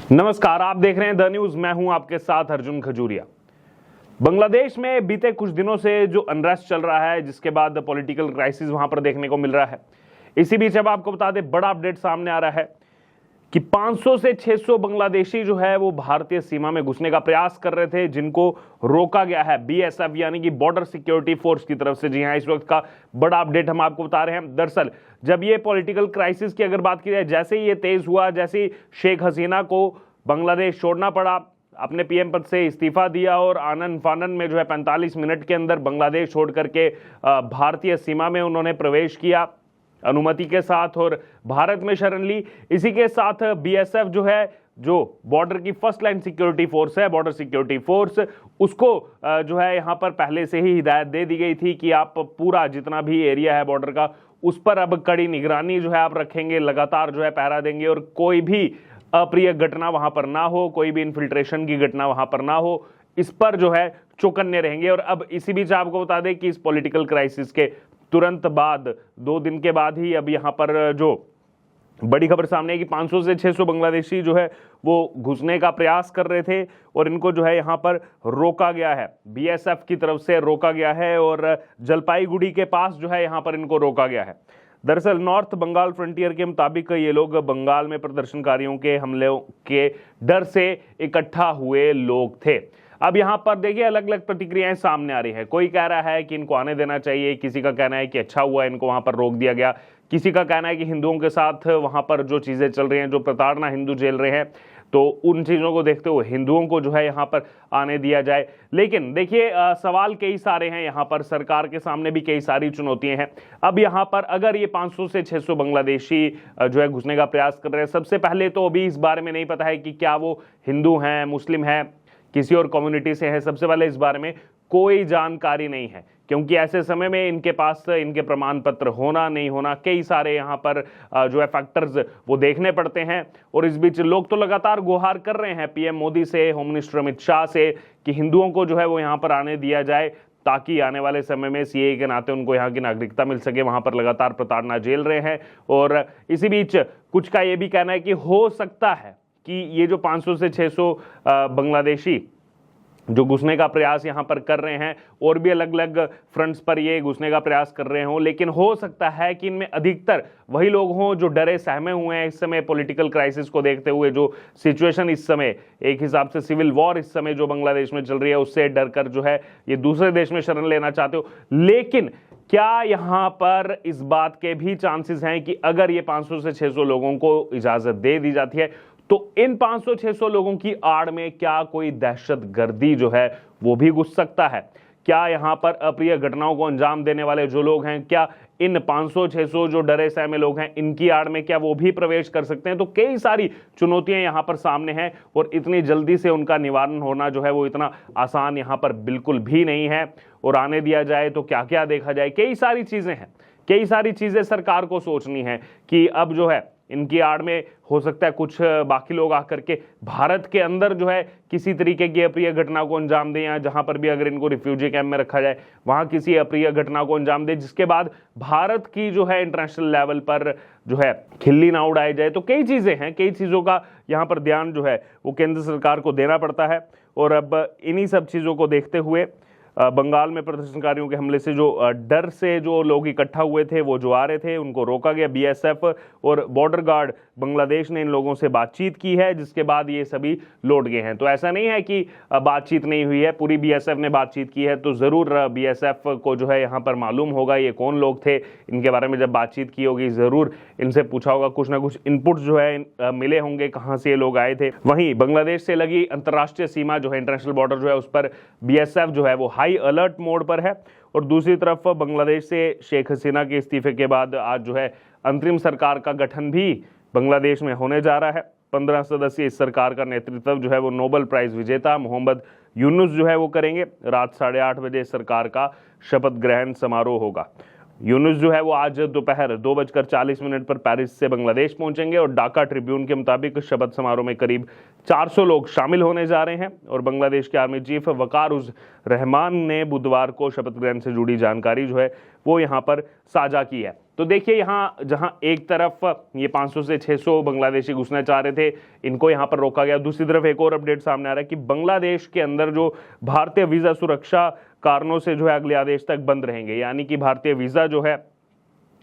नमस्कार, आप देख रहे हैं द न्यूज। मैं हूं आपके साथ अर्जुन खजूरिया। बांग्लादेश में बीते कुछ दिनों से जो अनरेस्ट चल रहा है, जिसके बाद पॉलिटिकल क्राइसिस वहां पर देखने को मिल रहा है। इसी बीच अब आपको बता दें, बड़ा अपडेट सामने आ रहा है कि 500 से 600 बांग्लादेशी जो है वो भारतीय सीमा में घुसने का प्रयास कर रहे थे, जिनको रोका गया है बीएसएफ यानी कि बॉर्डर सिक्योरिटी फोर्स की तरफ से। जी हां, इस वक्त का बड़ा अपडेट हम आपको बता रहे हैं। दरअसल जब ये पॉलिटिकल क्राइसिस की अगर बात की जाए, जैसे ही ये तेज हुआ, जैसे ही शेख हसीना को बांग्लादेश छोड़ना पड़ा, अपने पीएम पद से इस्तीफा दिया और आनन फानन में जो है 45 मिनट के अंदर बांग्लादेश छोड़ करके भारतीय सीमा में उन्होंने प्रवेश किया अनुमति के साथ और भारत में शरण ली। इसी के साथ बीएसएफ जो है, जो बॉर्डर की फर्स्ट लाइन सिक्योरिटी फोर्स है, बॉर्डर सिक्योरिटी फोर्स, उसको जो है यहां पर पहले से ही हिदायत दे दी गई थी कि आप पूरा जितना भी एरिया है बॉर्डर का, उस पर अब कड़ी निगरानी जो है आप रखेंगे, लगातार जो है पहरा देंगे और कोई भी अप्रिय घटना वहां पर ना हो, कोई भी इन्फिल्ट्रेशन की घटना वहां पर ना हो, इस पर जो है चौकन्ने रहेंगे। और अब इसी बीच आपको बता दें कि इस पॉलिटिकल क्राइसिस के तुरंत बाद, 2 दिन के बाद ही अब यहां पर जो बड़ी खबर सामने है कि 500 से 600 बांग्लादेशी जो है वो घुसने का प्रयास कर रहे थे और इनको जो है यहां पर रोका गया है, बीएसएफ की तरफ से रोका गया है और जलपाईगुड़ी के पास जो है यहां पर इनको रोका गया है। दरअसल नॉर्थ बंगाल फ्रंटियर के मुताबिक ये लोग बंगाल में प्रदर्शनकारियों के हमलों के डर से इकट्ठा हुए लोग थे। अब यहां पर देखिए अलग अलग प्रतिक्रियाएं सामने आ रही है। कोई कह रहा है कि इनको आने देना चाहिए, किसी का कहना है कि अच्छा हुआ इनको वहां पर रोक दिया गया, किसी का कहना है कि हिंदुओं के साथ वहां पर जो चीजें चल रही हैं, जो प्रताड़ना हिंदू झेल रहे हैं, तो उन चीजों को देखते हुए हिंदुओं को जो है यहां पर आने दिया जाए। लेकिन देखिए सवाल कई सारे हैं यहां पर, सरकार के सामने भी कई सारी चुनौतियां हैं। अब यहां पर अगर ये 500 से 600 बांग्लादेशी जो है घुसने का प्रयास कर रहे हैं, सबसे पहले तो अभी इस बारे में नहीं पता है कि क्या वो हिंदू हैं, मुस्लिम हैं, किसी और कम्युनिटी से है। सबसे पहले इस बारे में कोई जानकारी नहीं है, क्योंकि ऐसे समय में इनके पास इनके प्रमाण पत्र होना नहीं होना, कई सारे यहाँ पर जो है फैक्टर्स वो देखने पड़ते हैं। और इस बीच लोग तो लगातार गुहार कर रहे हैं पीएम मोदी से, होम मिनिस्टर अमित शाह से, कि हिंदुओं को जो है वो यहाँ पर आने दिया जाए, ताकि आने वाले समय में सीएए के नाते उनको यहाँ की नागरिकता मिल सके। वहां पर लगातार प्रताड़ना झेल रहे हैं। और इसी बीच कुछ का ये भी कहना है कि हो सकता है कि ये जो 500 से 600 बांग्लादेशी जो घुसने का प्रयास यहां पर कर रहे हैं, और भी अलग अलग फ्रंट्स पर ये घुसने का प्रयास कर रहे हों, लेकिन हो सकता है कि इनमें अधिकतर वही लोग हों जो डरे सहमे हुए हैं इस समय पॉलिटिकल क्राइसिस को देखते हुए। जो सिचुएशन इस समय एक हिसाब से सिविल वॉर इस समय जो बांग्लादेश में चल रही है, उससे डर कर जो है ये दूसरे देश में शरण लेना चाहते हो। लेकिन क्या यहां पर इस बात के भी चांसेस हैं कि अगर ये 500 से 600 लोगों को इजाजत दे दी जाती है, तो इन 500-600 लोगों की आड़ में क्या कोई दहशतगर्दी जो है वो भी घुस सकता है? क्या यहां पर अप्रिय घटनाओं को अंजाम देने वाले जो लोग हैं, क्या इन 500-600 जो डरे सहमे लोग हैं, इनकी आड़ में क्या वो भी प्रवेश कर सकते हैं? तो कई सारी चुनौतियां यहां पर सामने हैं और इतनी जल्दी से उनका निवारण होना जो है वो इतना आसान यहां पर बिल्कुल भी नहीं है। और आने दिया जाए तो क्या क्या देखा जाए, कई सारी चीजें हैं, कई सारी चीजें सरकार को सोचनी है कि अब जो है इनकी आड़ में हो सकता है कुछ बाकी लोग आकर के भारत के अंदर जो है किसी तरीके की अप्रिय घटना को अंजाम दें, या जहां पर भी अगर इनको रिफ्यूजी कैंप में रखा जाए वहां किसी अप्रिय घटना को अंजाम दे, जिसके बाद भारत की जो है इंटरनेशनल लेवल पर जो है खिल्ली ना उड़ाई जाए। तो कई चीजें हैं, कई चीजों का यहां पर ध्यान जो है वो केंद्र सरकार को देना पड़ता है। और अब इन्हीं सब चीजों को देखते हुए बंगाल में प्रदर्शनकारियों के हमले से जो डर से जो लोग इकट्ठा हुए थे, वो जो आ रहे थे, उनको रोका गया। बीएसएफ और बॉर्डर गार्ड बांग्लादेश ने इन लोगों से बातचीत की है, जिसके बाद ये सभी लौट गए हैं। तो ऐसा नहीं है कि बातचीत नहीं हुई है, पूरी बीएसएफ ने बातचीत की है। तो जरूर बीएसएफ को जो है यहाँ पर मालूम होगा ये कौन लोग थे, इनके बारे में जब बातचीत की होगी जरूर इनसे पूछा होगा, कुछ ना कुछ इनपुट जो है मिले होंगे कहाँ से ये लोग आए थे। वहीं बांग्लादेश से लगी अंतर्राष्ट्रीय सीमा जो है, इंटरनेशनल बॉर्डर जो है, उस पर बीएसएफ जो है वो हाई अलर्ट मोड पर है। और दूसरी तरफ बांग्लादेश से शेख हसीना के इस्तीफे के बाद आज जो है अंतरिम सरकार का गठन भी बांग्लादेश में होने जा रहा है। 15 सदस्यीय इस सरकार का नेतृत्व जो है वो नोबेल प्राइज विजेता मोहम्मद यूनुस जो है वो करेंगे। रात 8:30 बजे सरकार का शपथ ग्रहण समारोह होगा। यूनुस जो है वो आज दोपहर 2:40 पर पेरिस से बांग्लादेश पहुंचेंगे और ढाका ट्रिब्यून के मुताबिक शपथ समारोह में करीब 400 लोग शामिल होने जा रहे हैं। और बांग्लादेश के आर्मी चीफ वकार उज रहमान ने बुधवार को शपथ ग्रहण से जुड़ी जानकारी जो है वो यहाँ पर साझा की है। तो देखिए यहाँ जहां एक तरफ ये 500 से 600 बांग्लादेशी घुसना चाह रहे थे, इनको यहां पर रोका गया। दूसरी तरफ एक और अपडेट सामने आ रहा है कि बांग्लादेश के अंदर जो भारतीय वीजा सुरक्षा कारणों से जो है अगले आदेश तक बंद रहेंगे, यानी कि भारतीय वीजा जो है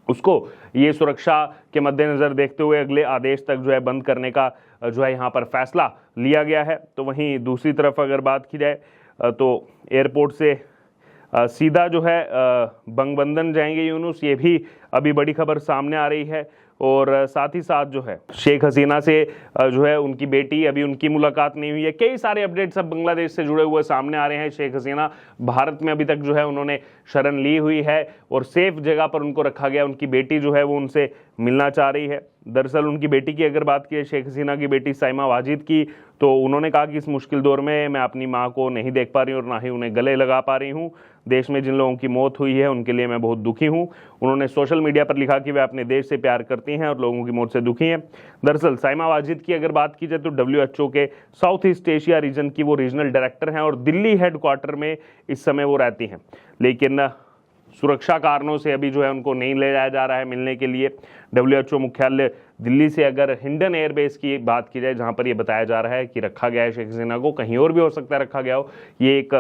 उसको ये सुरक्षा के मद्देनजर देखते हुए अगले आदेश तक जो है बंद करने का जो है यहाँ पर फैसला लिया गया है। तो वहीं दूसरी तरफ अगर बात की जाए तो एयरपोर्ट से सीधा जो है बंगबंधन जाएंगे यूनुस, ये भी अभी बड़ी खबर सामने आ रही है। और साथ ही साथ जो है शेख हसीना से जो है उनकी बेटी, अभी उनकी मुलाकात नहीं हुई है। कई सारे अपडेट्स अब बांग्लादेश से जुड़े हुए सामने आ रहे हैं। शेख हसीना भारत में अभी तक जो है उन्होंने शरण ली हुई है और सेफ जगह पर उनको रखा गया। उनकी बेटी जो है वो उनसे मिलना चाह रही है। दरअसल उनकी बेटी की अगर बात की, शेख हसीना की बेटी साइमा वाजिद की, तो उन्होंने कहा कि इस मुश्किल दौर में मैं अपनी माँ को नहीं देख पा रही हूँ और ना ही उन्हें गले लगा पा रही हूँ। देश में जिन लोगों की मौत हुई है उनके लिए मैं बहुत दुखी हूँ। उन्होंने सोशल मीडिया पर लिखा कि वे अपने देश से प्यार करती हैं और लोगों की मौत से दुखी हैं। दरअसल साइमा वाजिद की अगर बात की जाए तो WHO के साउथ ईस्ट एशिया रीजन की वो रीजनल डायरेक्टर हैं और दिल्ली हेडक्वार्टर में इस समय वो रहती हैं, लेकिन सुरक्षा कारणों से अभी जो है उनको नहीं ले जाया जा रहा है मिलने के लिए। WHO मुख्यालय दिल्ली से अगर हिंडन एयरबेस की बात की जाए, जहां पर यह बताया जा रहा है कि रखा गया है शेख हसीना को, कहीं और भी हो सकता है रखा गया हो, ये एक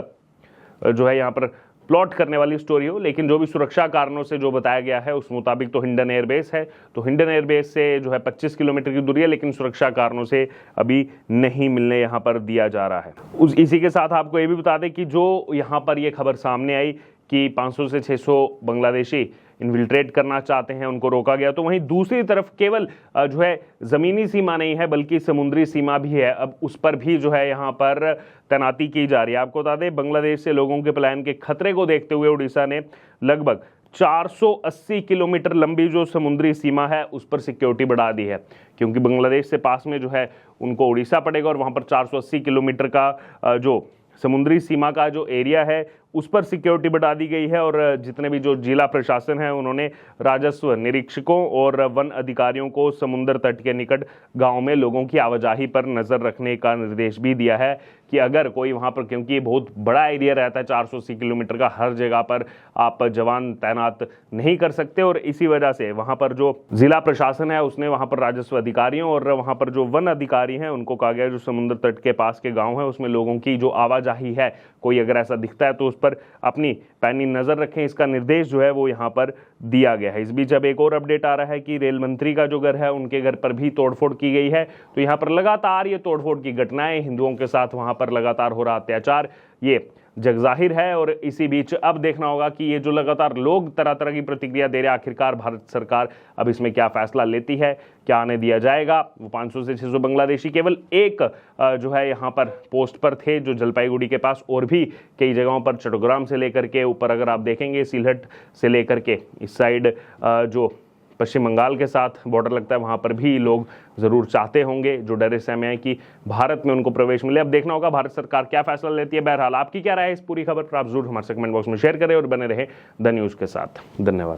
जो है यहाँ पर प्लॉट करने वाली स्टोरी हो, लेकिन जो भी सुरक्षा कारणों से जो बताया गया है उस मुताबिक तो हिंडन एयरबेस है। तो हिंडन एयरबेस से जो है 25 किलोमीटर की दूरी है, लेकिन सुरक्षा कारणों से अभी नहीं मिलने यहाँ पर दिया जा रहा है। इसी के साथ आपको ये भी बता दें कि जो यहाँ पर ये खबर सामने आई कि 500 से 600 बांग्लादेशी इन्फिल्ट्रेट करना चाहते हैं, उनको रोका गया। तो वहीं दूसरी तरफ केवल जो है ज़मीनी सीमा नहीं है बल्कि समुद्री सीमा भी है, अब उस पर भी जो है यहाँ पर तैनाती की जा रही है। आपको बता दें बांग्लादेश से लोगों के पलायन के खतरे को देखते हुए उड़ीसा ने लगभग 480 किलोमीटर लंबी जो समुद्री सीमा है उस पर सिक्योरिटी बढ़ा दी है, क्योंकि बांग्लादेश से पास में जो है उनको उड़ीसा पड़ेगा और वहाँ पर 480 किलोमीटर का जो समुद्री सीमा का जो एरिया है उस पर सिक्योरिटी बढ़ा दी गई है। और जितने भी जो जिला प्रशासन है उन्होंने राजस्व निरीक्षकों और वन अधिकारियों को समुद्र तट के निकट गांव में लोगों की आवाजाही पर नजर रखने का निर्देश भी दिया है कि अगर कोई वहां पर, क्योंकि ये बहुत बड़ा एरिया रहता है 480 किलोमीटर का, हर जगह पर आप जवान तैनात नहीं कर सकते और इसी वजह से वहां पर जो जिला प्रशासन है उसने वहां पर राजस्व अधिकारियों और वहां पर जो वन अधिकारी हैं उनको कहा गया जो समुद्र तट के पास के गाँव है उसमें लोगों की जो आवाजाही है, कोई अगर ऐसा दिखता है तो उस पर अपनी पैनी नजर रखें। इसका निर्देश जो है वो यहां पर दिया गया है। इस बीच अब एक और अपडेट आ रहा है कि रेल मंत्री का जो घर है उनके घर पर भी तोड़फोड़ की गई है। तो यहां पर लगातार ये तोड़फोड़ की घटनाएं, हिंदुओं के साथ वहां पर लगातार हो रहा अत्याचार, ये जगजाहिर है। और इसी बीच अब देखना होगा कि ये जो लगातार लोग तरह तरह की प्रतिक्रिया दे रहे हैं, आखिरकार भारत सरकार अब इसमें क्या फैसला लेती है, क्या आने दिया जाएगा। वो 500 से 600 बांग्लादेशी केवल एक जो है यहाँ पर पोस्ट पर थे जो जलपाईगुड़ी के पास, और भी कई जगहों पर चट्टग्राम से लेकर के ऊपर अगर आप देखेंगे सिलहट से लेकर के इस साइड जो पश्चिम बंगाल के साथ बॉर्डर लगता है वहां पर भी लोग जरूर चाहते होंगे जो डरे सहमे हैं कि भारत में उनको प्रवेश मिले। अब देखना होगा भारत सरकार क्या फैसला लेती है। बहरहाल आपकी क्या राय है इस पूरी खबर पर, आप जरूर हमारे कमेंट बॉक्स में शेयर करें और बने रहे द न्यूज के साथ। धन्यवाद।